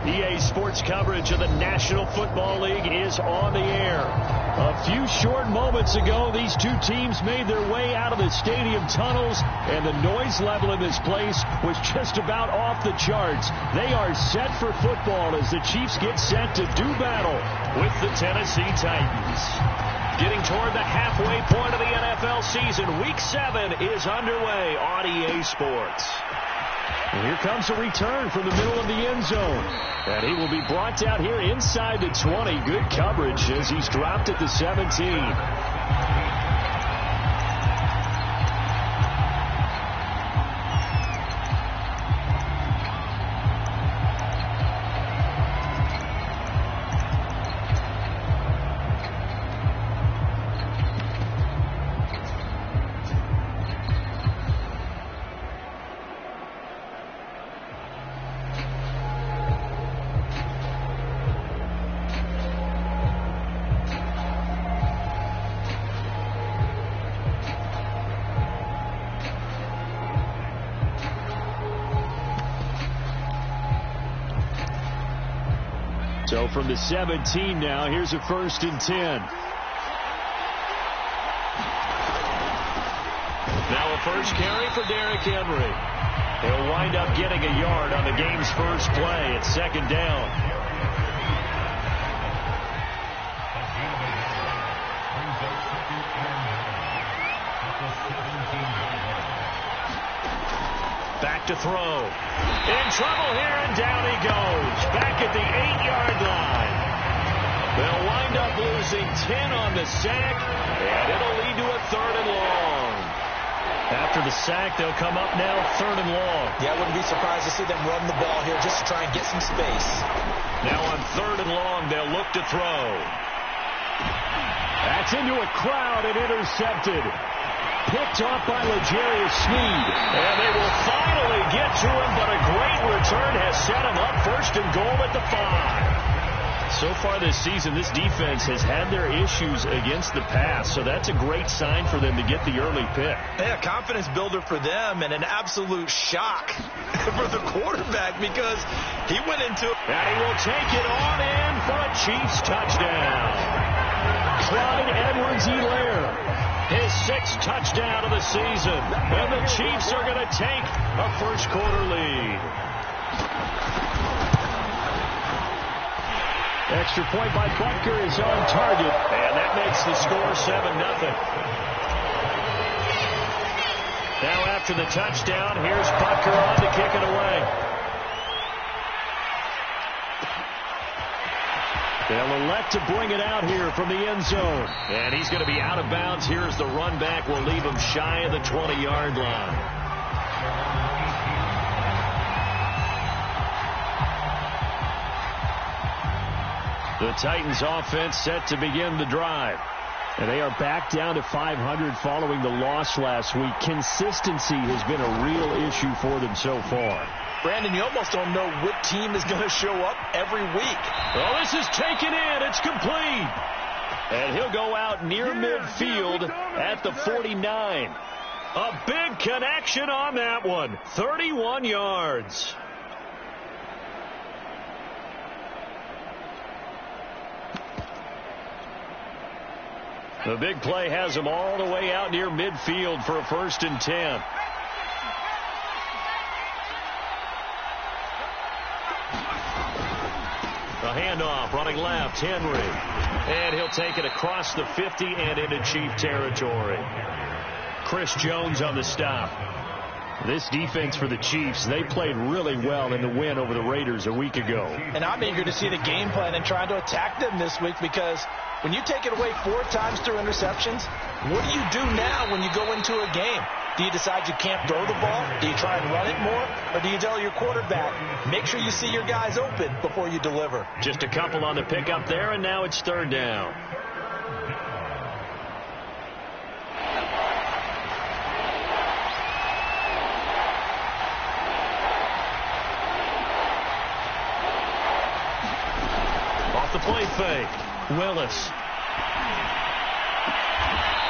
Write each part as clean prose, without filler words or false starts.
EA Sports coverage of the National Football League is on the air. A few short moments ago, these two teams made their way out of the stadium tunnels, and the noise level in this place was just about off the charts. They are set for football as the Chiefs get set to do battle with the Tennessee Titans. Getting toward the halfway point of the NFL season, Week 7 is underway on EA Sports. And here comes a return from the middle of the end zone. And he will be brought down here inside the 20. Good coverage as he's dropped at the 17. So from the 17 now, here's a 1st and 10. Now a first carry for Derrick Henry. He'll wind up getting a yard on the game's first play at 2nd down. Back to throw. In trouble here, and down he goes. Back at the 8-yard line. They'll wind up losing 10 on the sack, and it'll lead to a 3rd and long. After the sack, they'll come up now 3rd and long. Yeah, I wouldn't be surprised to see them run the ball here just to try and get some space. Now on 3rd and long, they'll look to throw. That's into a crowd and intercepted. Picked off by L'Jarius Sneed. And they will finally get to him, but a great return has set him up 1st and goal at the 5. So far this season, this defense has had their issues against the pass, so that's a great sign for them to get the early pick. Yeah, confidence builder for them and an absolute shock for the quarterback because he went into it. And he will take it on in for a Chiefs touchdown. Clyde Edwards-Helaire. His 6th touchdown of the season. And the Chiefs are going to take a first-quarter lead. Extra point by Butker is on target. And that makes the score 7-0. Now after the touchdown, here's Butker on to kick it away. They'll elect to bring it out here from the end zone. And he's going to be out of bounds. Here's the run back. Will leave him shy of the 20-yard line. The Titans offense set to begin the drive. And they are back down to 500 following the loss last week. Consistency has been a real issue for them so far. Brandon, you almost don't know what team is going to show up every week. Well, this is taken in. It's complete. And he'll go out near midfield at the 49. A big connection on that one. 31 yards. The big play has him all the way out near midfield for a 1st and 10. A handoff, running left, Henry. And he'll take it across the 50 and into Chief territory. Chris Jones on the stop. This defense for the Chiefs, they played really well in the win over the Raiders a week ago. And I'm eager to see the game plan and trying to attack them this week because when you take it away 4 times through interceptions, what do you do now when you go into a game? Do you decide you can't throw the ball? Do you try and run it more? Or do you tell your quarterback, make sure you see your guys open before you deliver? Just a couple on the pickup there, and now it's 3rd down. Off the play fake, Willis.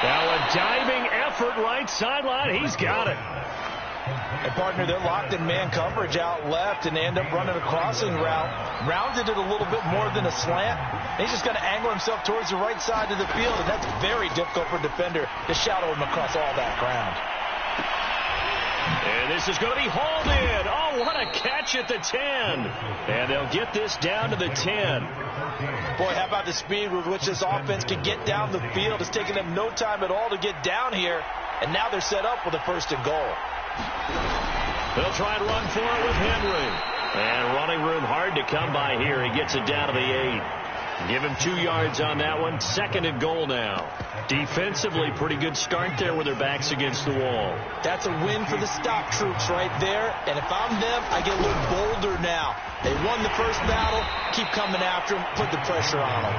Now a diving effort right sideline. He's got it. And, partner, they're locked in man coverage out left, and they end up running a crossing route. Rounded it a little bit more than a slant. He's just going to angle himself towards the right side of the field, and that's very difficult for a defender to shadow him across all that ground. And this is going to be hauled in. Oh, what a catch at the 10. And they'll get this down to the 10. Boy, how about the speed with which this offense can get down the field? It's taken them no time at all to get down here, and now they're set up with a 1st and goal. They'll try and run for it with Henry. And running room hard to come by here. He gets it down to the 8. Give him 2 yards on that one. 2nd and goal now. Defensively, pretty good start there with their backs against the wall. That's a win for the stop troops right there. And if I'm them, I get a little bolder now. They won the first battle. Keep coming after him. Put the pressure on him.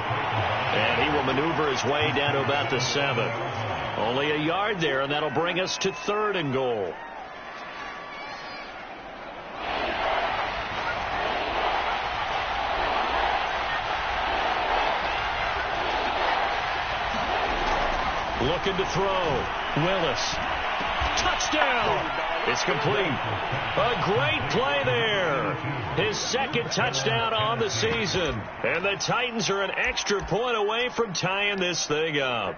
And he will maneuver his way down to about the 7. Only a yard there, and that'll bring us to 3rd and goal. Looking to throw. Willis. Touchdown. It's complete. A great play there. His 2nd touchdown on the season. And the Titans are an extra point away from tying this thing up.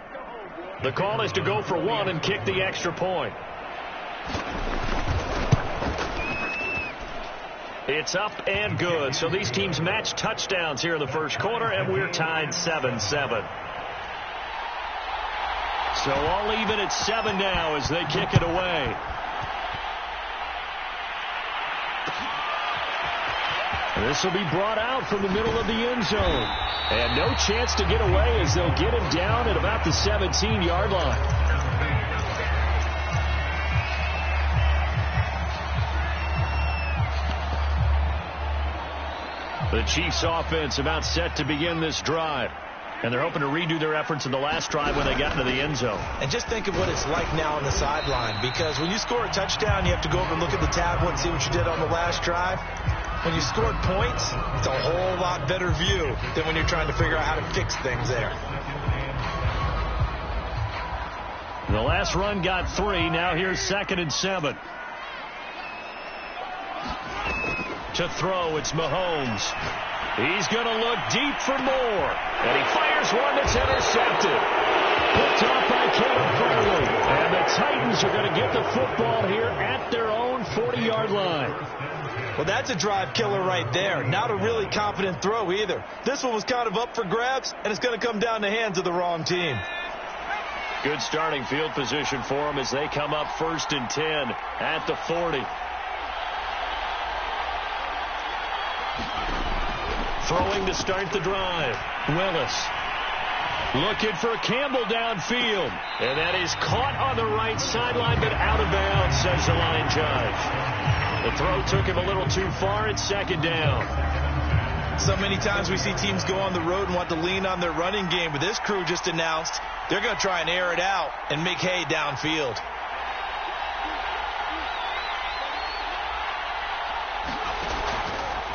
The call is to go for 1 and kick the extra point. It's up and good. So these teams match touchdowns here in the first quarter, and we're tied 7-7. So all even at 7 now as they kick it away. This will be brought out from the middle of the end zone. And no chance to get away as they'll get him down at about the 17-yard line. The Chiefs offense about set to begin this drive. And they're hoping to redo their efforts in the last drive when they got into the end zone. And just think of what it's like now on the sideline. Because when you score a touchdown, you have to go over and look at the tablet and see what you did on the last drive. When you scored points, it's a whole lot better view than when you're trying to figure out how to fix things there. The last run got 3. Now here's 2nd and 7. To throw, it's Mahomes. He's going to look deep for more. And he fires one that's intercepted. Picked off by Caleb Farley. And the Titans are going to get the football here at their own 40-yard line. Well, that's a drive killer right there. Not a really confident throw either. This one was kind of up for grabs, and it's going to come down the hands of the wrong team. Good starting field position for them as they come up 1st and 10 at the 40. Throwing to start the drive. Willis. Looking for Campbell downfield. And that is caught on the right sideline, but out of bounds, says the line judge. The throw took him a little too far. It's 2nd down. So many times we see teams go on the road and want to lean on their running game, but this crew just announced they're going to try and air it out and make hay downfield.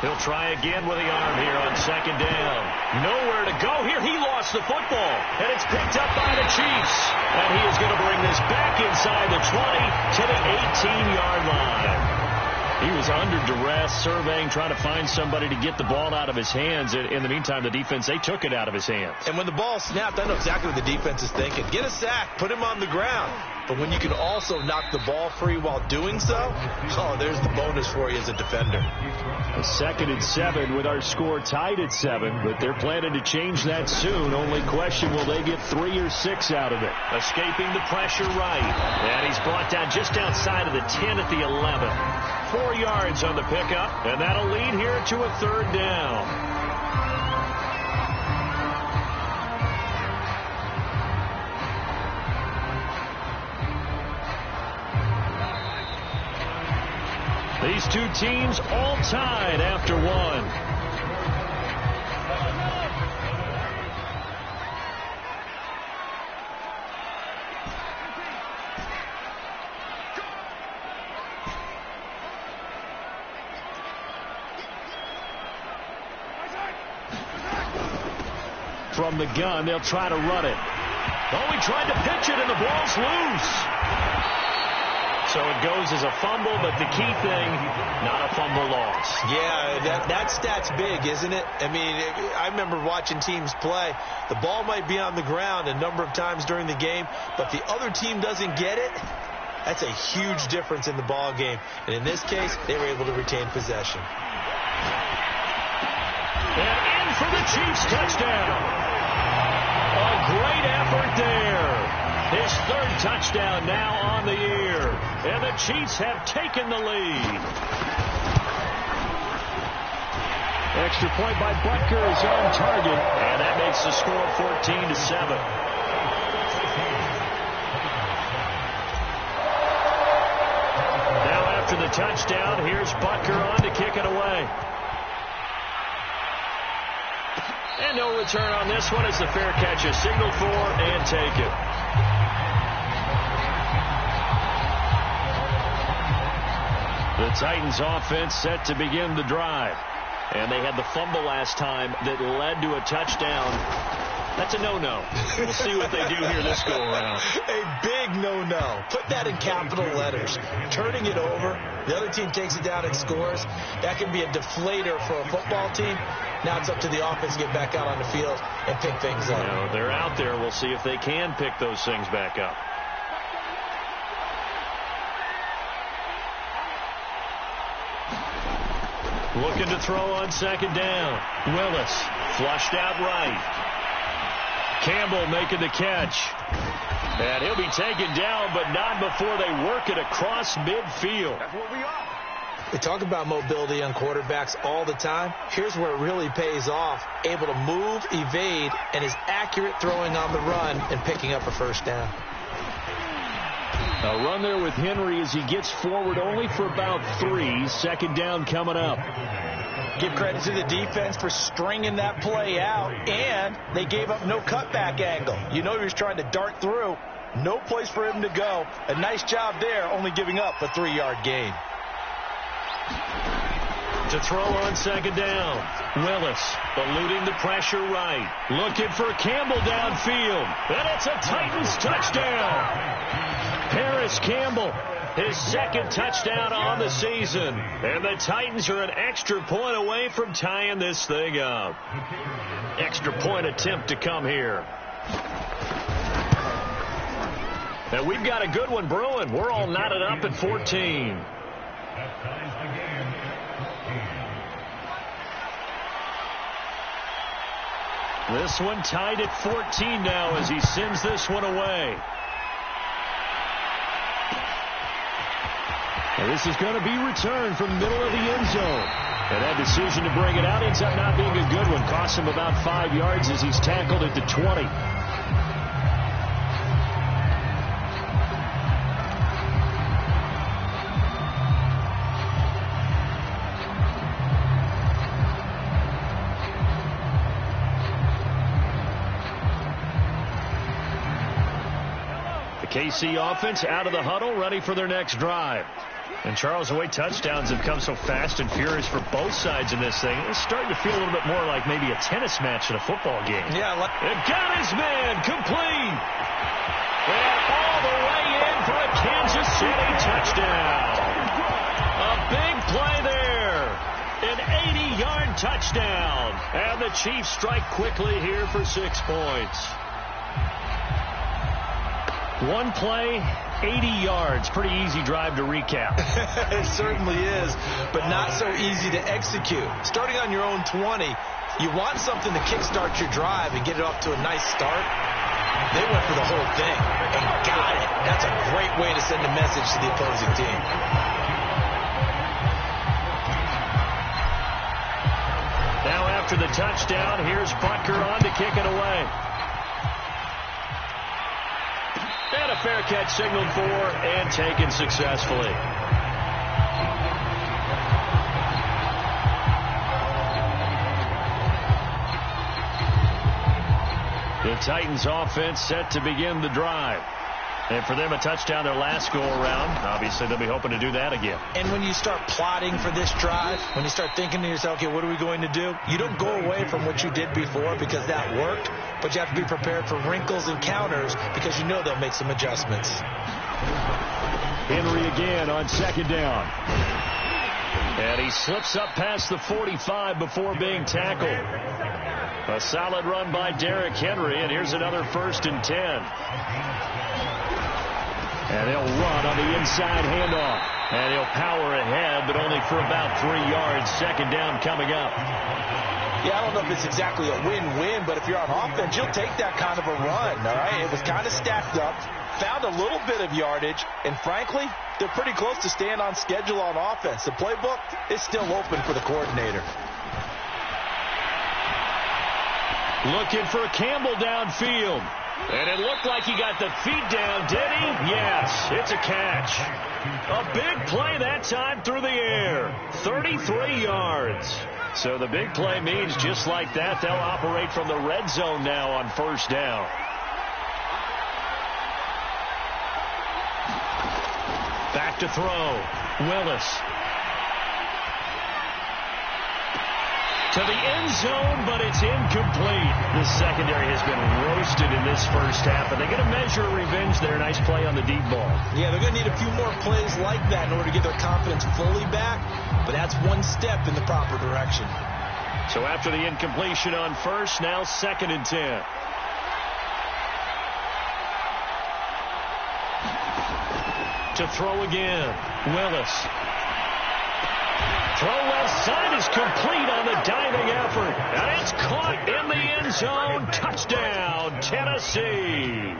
He'll try again with the arm here on 2nd down. Nowhere to go here. He lost the football, and it's picked up by the Chiefs. And he is going to bring this back inside the 20 to the 18-yard line. He was under duress, surveying, trying to find somebody to get the ball out of his hands. In the meantime, the defense, they took it out of his hands. And when the ball snapped, I know exactly what the defense is thinking. Get a sack, put him on the ground. But when you can also knock the ball free while doing so, oh, there's the bonus for you as a defender. A 2nd and 7 with our score tied at 7, but they're planning to change that soon. Only question, will they get 3 or 6 out of it? Escaping the pressure right. And he's brought down just outside of the 10 at the 11. 4 yards on the pickup, and that'll lead here to a 3rd down. These two teams all tied after 1. From the gun, they'll try to run it. Oh, he tried to pitch it, and the ball's loose. So it goes as a fumble, but the key thing, not a fumble loss. Yeah, that stat's big, isn't it? I mean, I remember watching teams play. The ball might be on the ground a number of times during the game, but the other team doesn't get it. That's a huge difference in the ball game. And in this case, they were able to retain possession. And in for the Chiefs touchdown. A great effort there. His third touchdown now on the year. And the Chiefs have taken the lead. Extra point by Butker is on target. And that makes the score 14-7. Now after the touchdown, here's Butker on to kick it away. And no return on this one as the fair catch is signaled for and taken. The Titans offense set to begin the drive. And they had the fumble last time that led to a touchdown. That's a no-no. We'll see what they do here this go-around. A big no-no. Put that in capital letters. Turning it over, the other team takes it down and scores. That can be a deflator for a football team. Now it's up to the offense to get back out on the field and pick things up. You know, they're out there. We'll see if they can pick those things back up. Looking to throw on second down. Willis flushed out right. Campbell making the catch. And he'll be taken down, but not before they work it across midfield. That's what we are. We talk about mobility on quarterbacks all the time. Here's where it really pays off. Able to move, evade, and is accurate throwing on the run and picking up a first down. A run there with Henry as he gets forward only for about 3. Second down coming up. Give credit to the defense for stringing that play out, and they gave up no cutback angle. You know he was trying to dart through. No place for him to go. A nice job there, only giving up a 3-yard gain. To throw on second down. Willis eluding the pressure right. Looking for Campbell downfield. And it's a Titans touchdown. Paris Campbell, his second touchdown on the season. And the Titans are an extra point away from tying this thing up. Extra point attempt to come here. And we've got a good one brewing. We're all knotted up at 14. This one tied at 14 now as he sends this one away. And this is going to be returned from the middle of the end zone. And that decision to bring it out ends up not being a good one. Costs him about 5 yards as he's tackled at the 20. KC offense out of the huddle, ready for their next drive. And Charles, the way touchdowns have come so fast and furious for both sides in this thing, it's starting to feel a little bit more like maybe a tennis match in a football game. Yeah, it got his man complete. And all the way in for a Kansas City touchdown. A big play there. An 80-yard touchdown. And the Chiefs strike quickly here for 6 points. One play, 80 yards. Pretty easy drive to recap. It certainly is, but not so easy to execute. Starting on your own 20, you want something to kickstart your drive and get it off to a nice start. They went for the whole thing and got it. That's a great way to send a message to the opposing team. Now after the touchdown, here's Butker on to kick it away. And a fair catch signaled for and taken successfully. The Titans offense set to begin the drive. And for them, a touchdown their last go-around. Obviously, they'll be hoping to do that again. And when you start plotting for this drive, when you start thinking to yourself, okay, what are we going to do? You don't go away from what you did before because that worked, but you have to be prepared for wrinkles and counters because you know they'll make some adjustments. Henry again on second down. And he slips up past the 45 before being tackled. A solid run by Derrick Henry, and here's another 1st and 10. And he'll run on the inside handoff. And he'll power ahead, but only for about 3 yards. Second down coming up. Yeah, I don't know if it's exactly a win-win, but if you're on offense, you'll take that kind of a run, all right? It was kind of stacked up, found a little bit of yardage, and frankly, they're pretty close to staying on schedule on offense. The playbook is still open for the coordinator. Looking for Campbell downfield. And it looked like he got the feet down, did he? Yes, it's a catch. A big play that time through the air. 33 yards. So the big play means just like that, they'll operate from the red zone now on 1st down. Back to throw. Willis. To the end zone, but it's incomplete. The secondary has been roasted in this first half, but they're going to measure revenge there. Nice play on the deep ball. Yeah, they're going to need a few more plays like that in order to get their confidence fully back, but that's one step in the proper direction. So after the incompletion on 1st, now 2nd and 10. To throw again, Willis. Throw left side is complete on the diving effort. And it's caught in the end zone. Touchdown, Tennessee.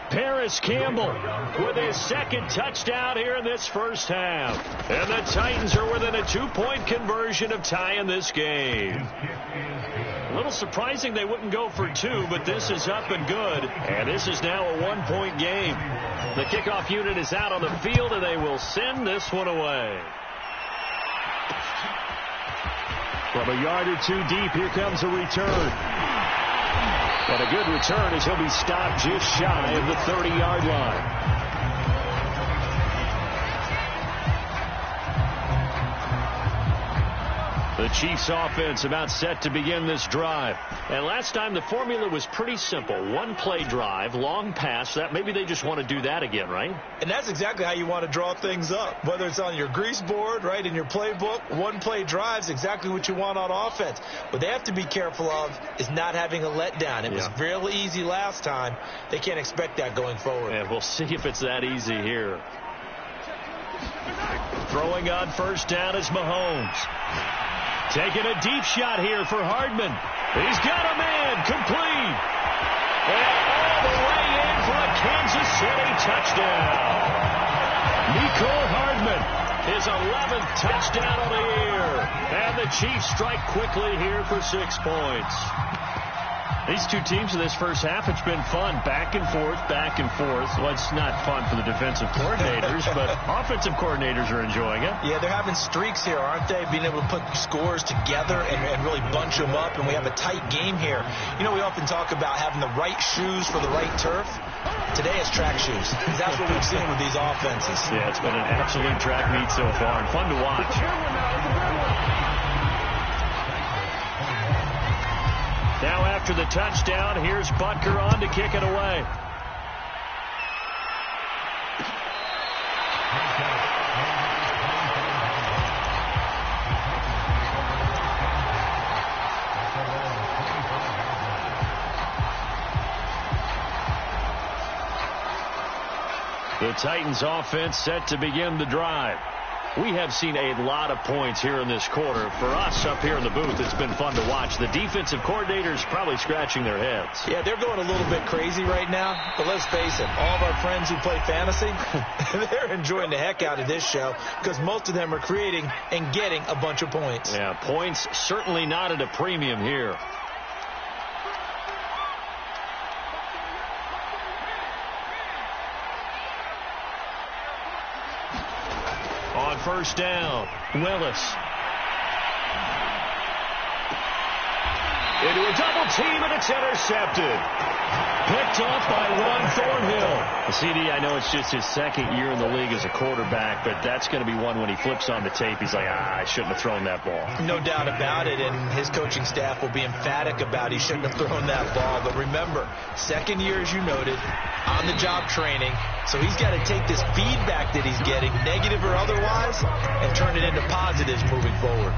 Paris Campbell with his 2nd touchdown here in this first half. And the Titans are within a 2-point conversion of tying this game. A little surprising they wouldn't go for 2, but this is up and good. And this is now a 1-point game. The kickoff unit is out on the field, and they will send this one away. From a yard or 2 deep, here comes a return. But a good return as he'll be stopped just shy of the 30-yard line. The Chiefs offense about set to begin this drive. And last time the formula was pretty simple. 1-play drive, long pass. That maybe they just want to do that again, right? And that's exactly how you want to draw things up. Whether it's on your grease board, right, in your playbook, 1-play drive's exactly what you want on offense. What they have to be careful of is not having a letdown. It was real easy last time. They can't expect that going forward. And we'll see if it's that easy here. Throwing on 1st down is Mahomes. Taking a deep shot here for Hardman. He's got a man complete. And all the way in for a Kansas City touchdown. Mecole Hardman, his 11th touchdown of the year. And the Chiefs strike quickly here for 6 points. These two teams in this first half, it's been fun. Back and forth, back and forth. Well, it's not fun for the defensive coordinators, but offensive coordinators are enjoying it. Yeah, they're having streaks here, aren't they? Being able to put scores together and really bunch them up, and we have a tight game here. You know, we often talk about having the right shoes for the right turf. Today it's track shoes. That's what we've seen with these offenses. Yeah, it's been an absolute track meet so far, and fun to watch. Now after the touchdown, here's Butker on to kick it away. The Titans offense set to begin the drive. We have seen a lot of points here in this quarter. For us up here in the booth, it's been fun to watch. The defensive coordinators probably scratching their heads. Yeah, they're going a little bit crazy right now. But let's face it, all of our friends who play fantasy, they're enjoying the heck out of this show because most of them are creating and getting a bunch of points. Yeah, points certainly not at a premium here. On 1st down, Willis. Into a double team, and it's intercepted. Picked off by Juan Thornhill. CD, I know it's just his second year in the league as a quarterback, but that's going to be one when he flips on the tape. He's like, I shouldn't have thrown that ball. No doubt about it, and his coaching staff will be emphatic about he shouldn't have thrown that ball. But remember, second year, as you noted, on-the-job training, so he's got to take this feedback that he's getting, negative or otherwise, and turn it into positives moving forward.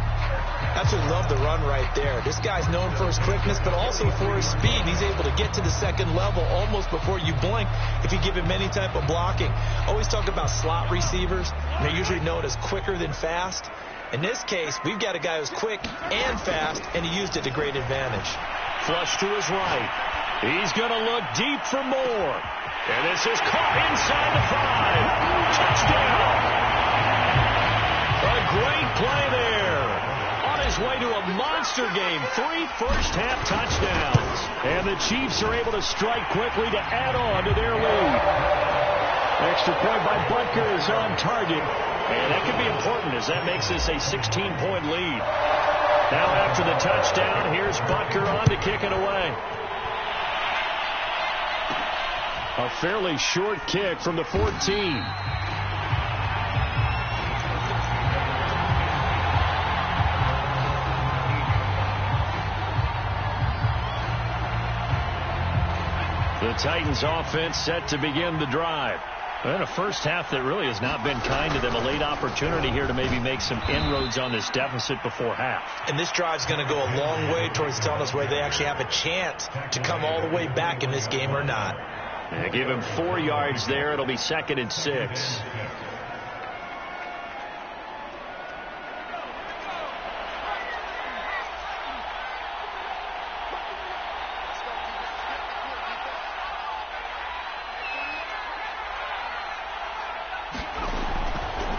Absolutely love the run right there. This guy's known for his quickness, but also for his speed. He's able to get to the second level almost before you blink if you give him any type of blocking. Always talk about slot receivers. They're usually known as quicker than fast. In this case, we've got a guy who's quick and fast, and he used it to great advantage. Flush to his right. He's going to look deep for more. And this is caught inside the 5. Touchdown. A great play there. His way to a monster game. 3 first-half touchdowns. And the Chiefs are able to strike quickly to add on to their lead. Extra point by Butker is on target. And that could be important as that makes this a 16-point lead. Now after the touchdown, here's Butker on to kick it away. A fairly short kick from the 14. The Titans offense set to begin the drive. And a first half that really has not been kind to them. A late opportunity here to maybe make some inroads on this deficit before half. And this drive's going to go a long way towards telling us whether they actually have a chance to come all the way back in this game or not. And give him 4 yards there. It'll be 2nd and 6.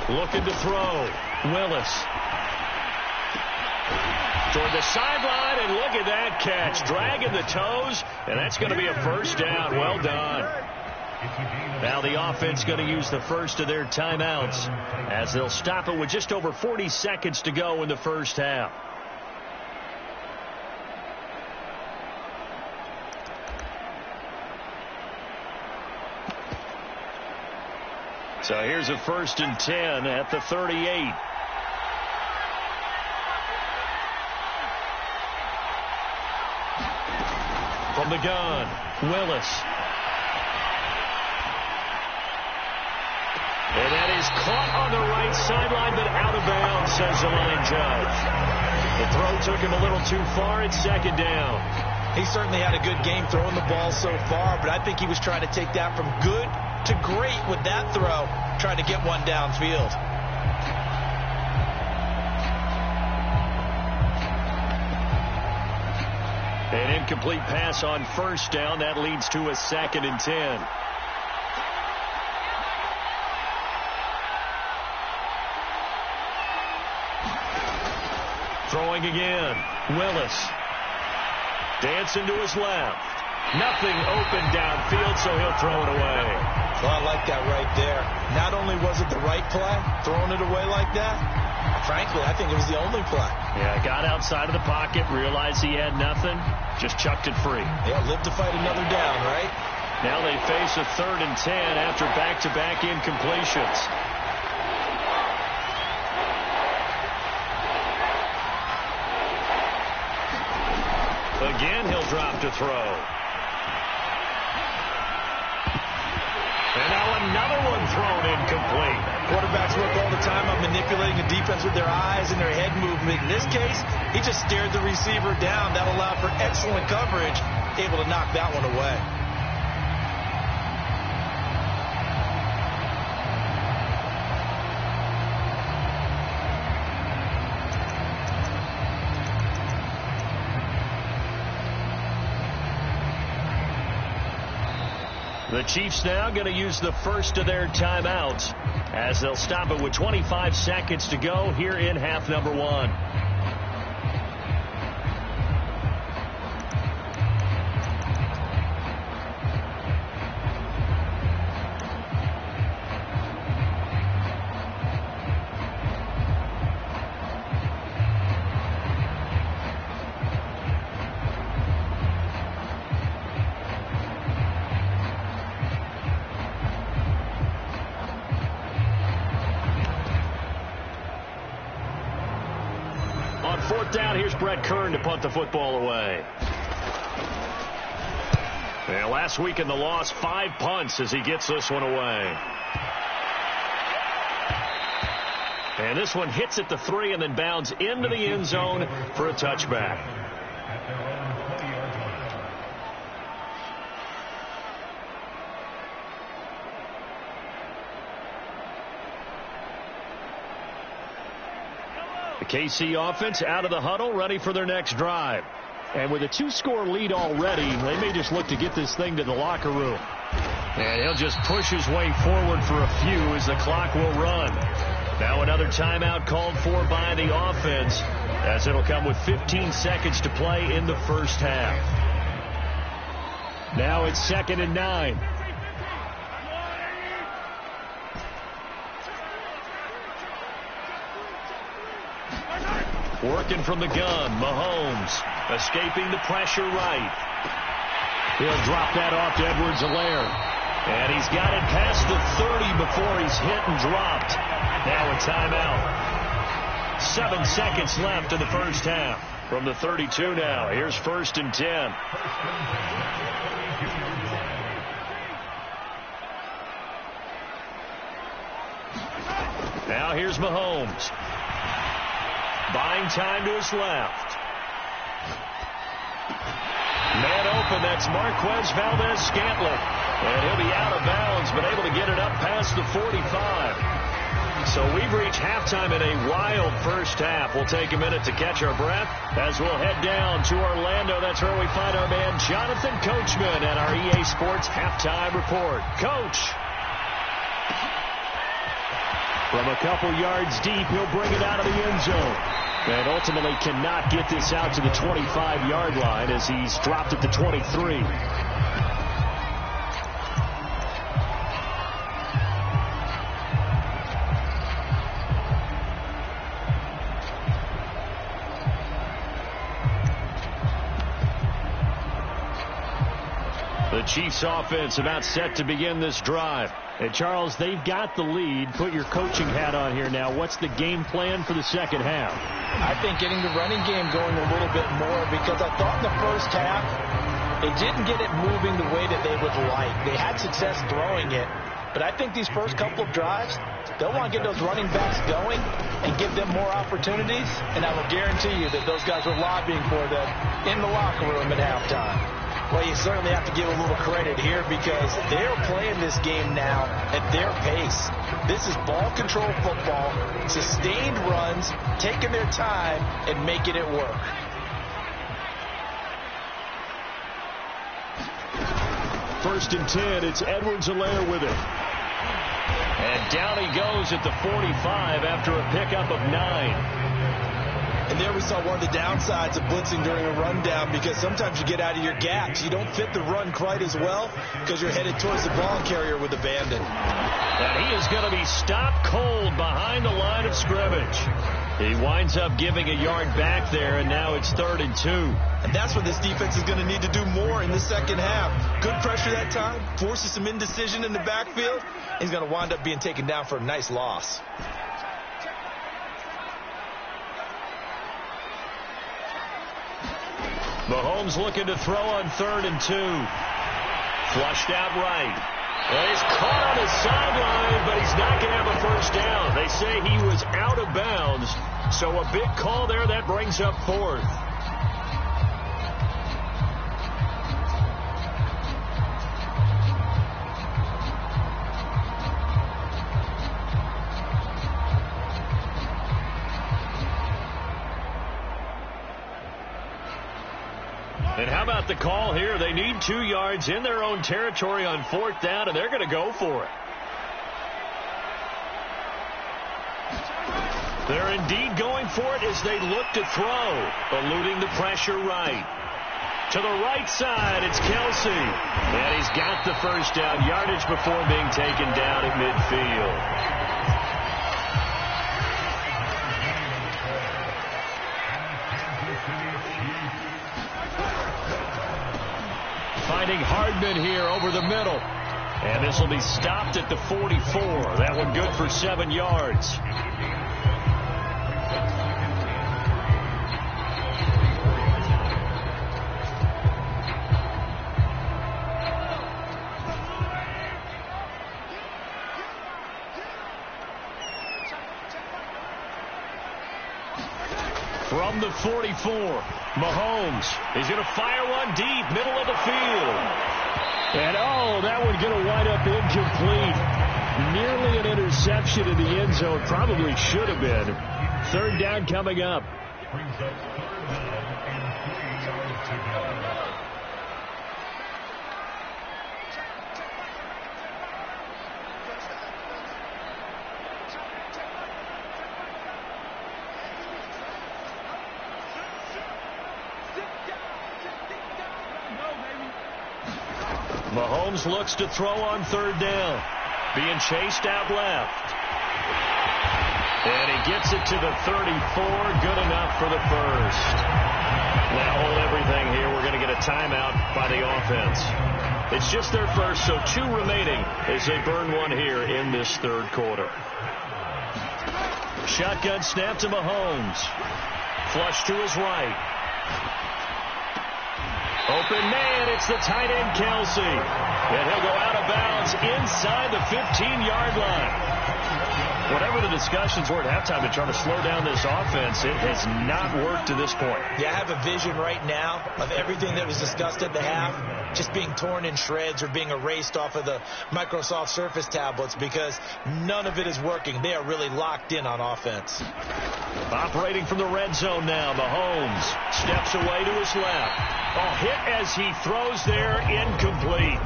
Looking to throw. Willis. Toward the sideline, and look at that catch. Dragging the toes, and that's going to be a first down. Well done. Now the offense going to use the first of their timeouts as they'll stop it with just over 40 seconds to go in the first half. So here's a 1st and 10 at the 38. From the gun, Willis. And that is caught on the right sideline, but out of bounds, says the line judge. The throw took him a little too far. It's 2nd down. He certainly had a good game throwing the ball so far, but I think he was trying to take that from good to great with that throw, trying to get one downfield. An incomplete pass on 1st down. That leads to a 2nd and 10. Throwing again. Willis. Dancing to his left. Nothing open downfield, so he'll throw it away. Well, I like that right there. Not only was it the right play, throwing it away like that, frankly, I think it was the only play. Yeah, got outside of the pocket, realized he had nothing, just chucked it free. Yeah, live to fight another down, right? Now they face a 3rd and 10 after back-to-back incompletions. Again, he'll drop to throw. And now another one thrown incomplete. Quarterbacks work all the time on manipulating a defense with their eyes and their head movement. In this case, he just stared the receiver down. That allowed for excellent coverage, able to knock that one away. The Chiefs now going to use the first of their timeouts as they'll stop it with 25 seconds to go here in half number 1. 4th down, here's Brett Kern to punt the football away. And last week in the loss, 5 punts as he gets this one away. And this one hits at the 3 and then bounds into the end zone for a touchback. The KC offense out of the huddle, ready for their next drive. And with a 2-score lead already, they may just look to get this thing to the locker room. And he'll just push his way forward for a few as the clock will run. Now another timeout called for by the offense, as it'll come with 15 seconds to play in the first half. Now it's 2nd and 9. Working from the gun, Mahomes escaping the pressure right. He'll drop that off to Edwards-Helaire. And he's got it past the 30 before he's hit and dropped. Now a timeout. 7 seconds left in the first half. From the 32 now, here's 1st and 10. Now here's Mahomes. Buying time to his left. Man open, that's Marquez Valdes-Scantling. And he'll be out of bounds, but able to get it up past the 45. So we've reached halftime in a wild first half. We'll take a minute to catch our breath as we'll head down to Orlando. That's where we find our man Jonathan Coachman at our EA Sports Halftime Report. Coach. From a couple yards deep, he'll bring it out of the end zone. And ultimately cannot get this out to the 25-yard line as he's dropped at the 23. The Chiefs offense about set to begin this drive. And Charles, they've got the lead. Put your coaching hat on here now. What's the game plan for the second half? I think getting the running game going a little bit more, because I thought in the first half they didn't get it moving the way that they would like. They had success throwing it, but I think these first couple of drives, they'll want to get those running backs going and give them more opportunities, and I will guarantee you that those guys are lobbying for them in the locker room at halftime. Well, you certainly have to give a little credit here because they're playing this game now at their pace. This is ball control football, sustained runs, taking their time and making it work. First and 10, it's Edwards-Helaire with it. And down he goes at the 45 after a pickup of 9. And there we saw one of the downsides of blitzing during a rundown, because sometimes you get out of your gaps. You don't fit the run quite as well because you're headed towards the ball carrier with abandon. And he is going to be stopped cold behind the line of scrimmage. He winds up giving a yard back there, and now it's 3rd and 2. And that's what this defense is going to need to do more in the second half. Good pressure that time, forces some indecision in the backfield. He's going to wind up being taken down for a nice loss. Mahomes looking to throw on 3rd and 2. Flushed out right. Well, he's caught on the sideline, but he's not going to have a first down. They say he was out of bounds, so a big call there. That brings up 4th. And how about the call here? They need 2 yards in their own territory on 4th down, and they're going to go for it. They're indeed going for it as they look to throw, eluding the pressure right. To the right side, it's Kelsey. And he's got the first down, yardage before being taken down at midfield. Finding Hardman here over the middle. And this will be stopped at the 44. That one good for 7 yards. From the 44, Mahomes is going to fire one deep, middle of the field. And, oh, that one's going to wind up incomplete. Nearly an interception in the end zone. Probably should have been. Third down coming up. Brings up third down and 3 yards to go. Mahomes looks to throw on third down. Being chased out left. And he gets it to the 34. Good enough for the first. Now hold everything here. We're going to get a timeout by the offense. It's just their first, so 2 remaining as they burn one here in this third quarter. Shotgun snap to Mahomes. Flush to his right. Open man, it's the tight end, Kelsey. And he'll go out of bounds inside the 15-yard line. Whatever the discussions were at halftime to try to slow down this offense, it has not worked to this point. Yeah, I have a vision right now of everything that was discussed at the half just being torn in shreds or being erased off of the Microsoft Surface tablets because none of it is working. They are really locked in on offense. Operating from the red zone now, Mahomes steps away to his left. A hit as he throws there, incomplete.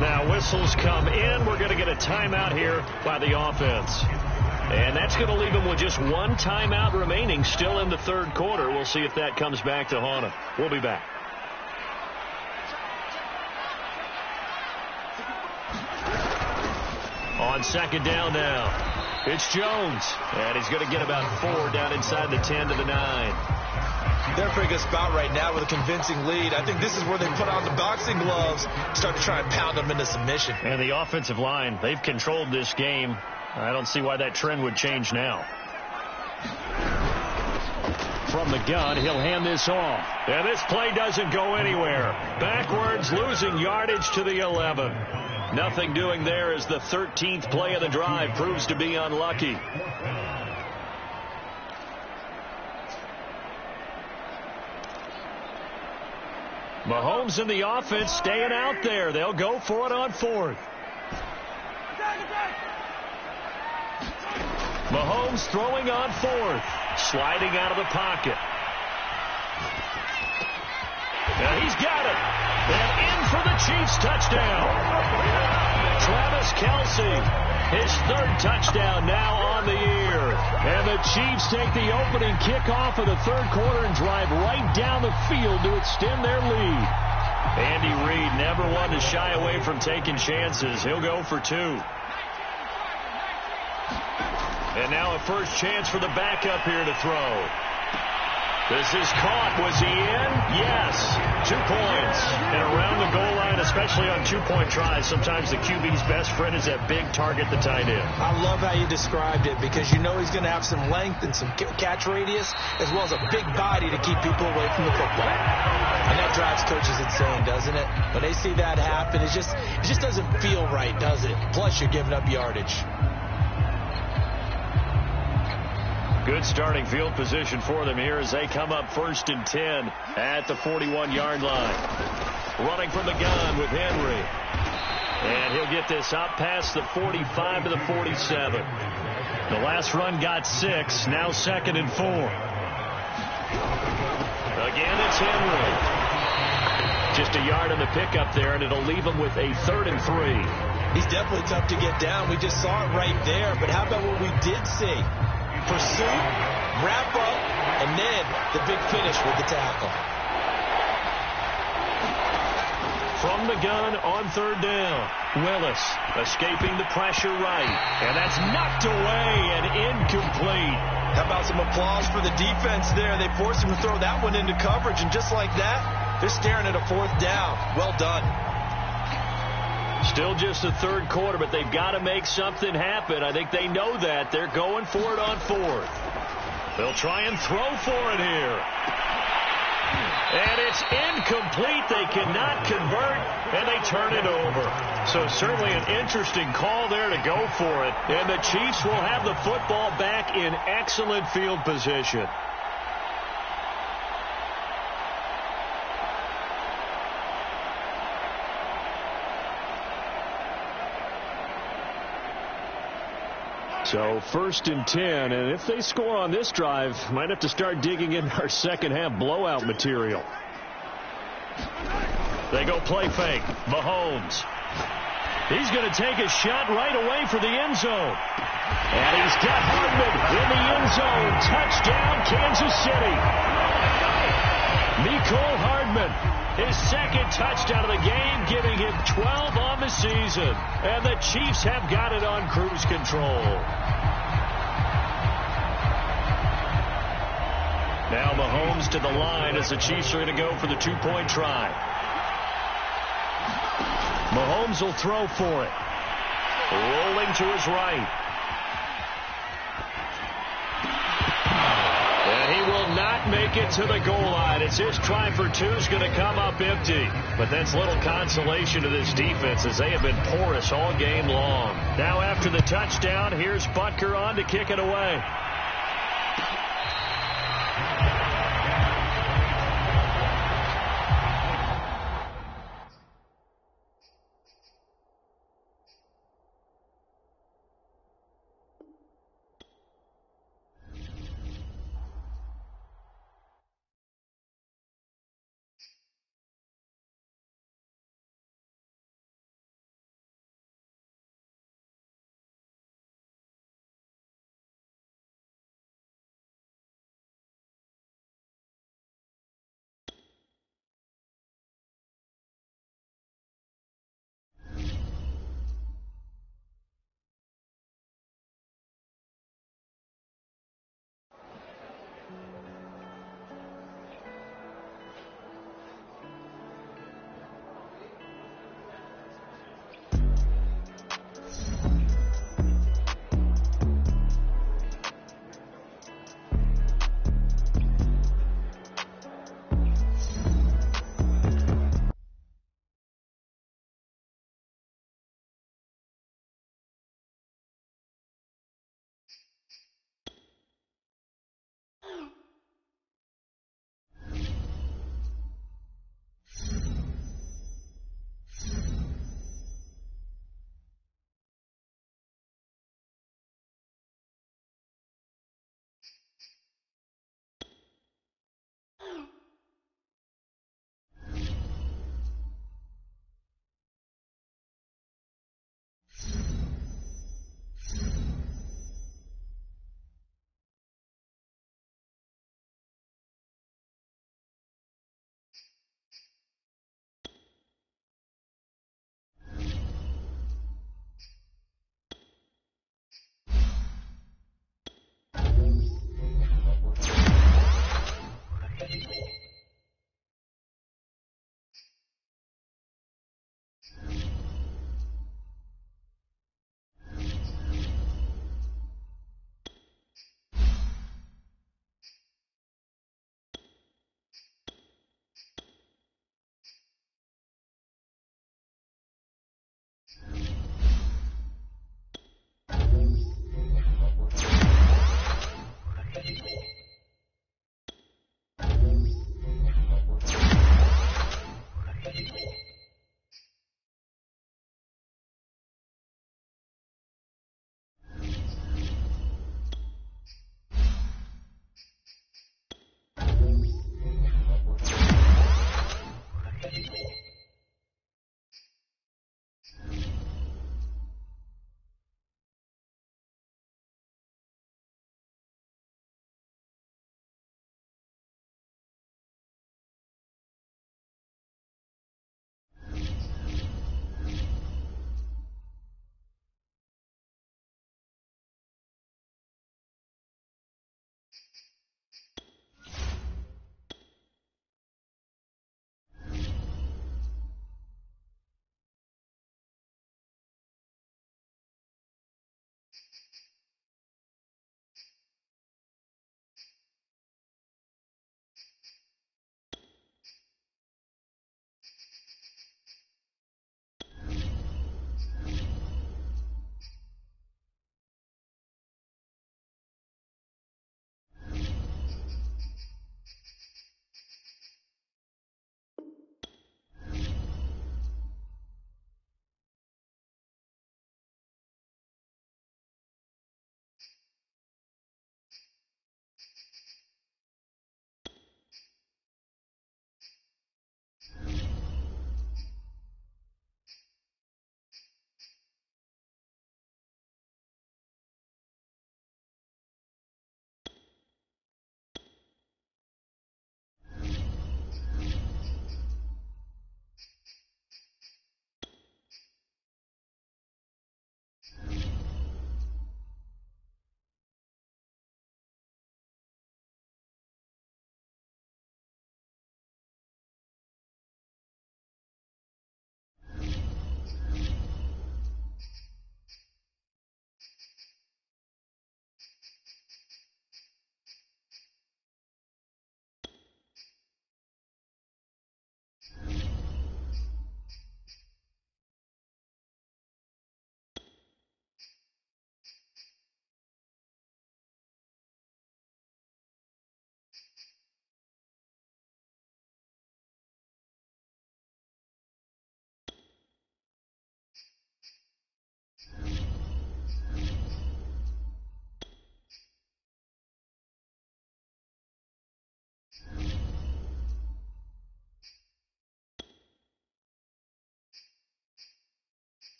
Now whistles come in. We're going to get a timeout here by the offense. And that's going to leave him with just 1 timeout remaining still in the third quarter. We'll see if that comes back to haunt him. We'll be back. On second down now, it's Jones. And he's going to get about 4 down inside the 10 to the 9. They're in a pretty good spot right now with a convincing lead. I think this is where they put on the boxing gloves, start to try and pound them into submission. And the offensive line, they've controlled this game. I don't see why that trend would change now. From the gun, he'll hand this off. And this play doesn't go anywhere. Backwards, losing yardage to the 11. Nothing doing there as the 13th play of the drive proves to be unlucky. Mahomes and the offense staying out there. They'll go for it on 4th. Mahomes throwing on 4th. Sliding out of the pocket. And he's got it. And in for the Chiefs touchdown. Travis Kelce. His 3rd touchdown now on the year. And the Chiefs take the opening kickoff of the third quarter and drive right down the field to extend their lead. Andy Reid never one to shy away from taking chances. He'll go for 2. And now a first chance for the backup here to throw. This is caught. Was he in? Yes. 2 points. And around the goal line, especially on 2-point tries, sometimes the QB's best friend is that big target, the tight end. I love how you described it because you know he's going to have some length and some catch radius as well as a big body to keep people away from the football. And that drives coaches insane, doesn't it? When they see that happen, it just doesn't feel right, does it? Plus, you're giving up yardage. Good starting field position for them here as they come up 1st and 10 at the 41-yard line. Running from the gun with Henry. And he'll get this up past the 45 to the 47. The last run got 6. Now 2nd and 4. Again, it's Henry. Just a yard on the pickup there, and it'll leave him with a 3rd and 3. He's definitely tough to get down. We just saw it right there. But how about what we did see? Pursuit, wrap up, and then the big finish with the tackle. From the gun on 3rd down. Willis escaping the pressure right. And that's knocked away and incomplete. How about some applause for the defense there? They forced him to throw that one into coverage, and just like that, they're staring at a 4th down. Well done. Still just the third quarter, but they've got to make something happen. I think they know that. They're going for it on 4th. They'll try and throw for it here. And it's incomplete. They cannot convert, and they turn it over. So certainly an interesting call there to go for it. And the Chiefs will have the football back in excellent field position. So 1st and 10, and if they score on this drive, might have to start digging in our second half blowout material. They go play fake. Mahomes. He's going to take a shot right away for the end zone. And he's got Hardman in the end zone. Touchdown, Kansas City. Mecole Hardman, his second touchdown of the game, giving him 12 on the season. And the Chiefs have got it on cruise control. Now Mahomes to the line as the Chiefs are going to go for the 2-point try. Mahomes will throw for it. Rolling to his right. And he will not make it to the goal line. It's his try for 2 is going to come up empty. But that's little consolation to this defense as they have been porous all game long. Now after the touchdown, here's Butker on to kick it away.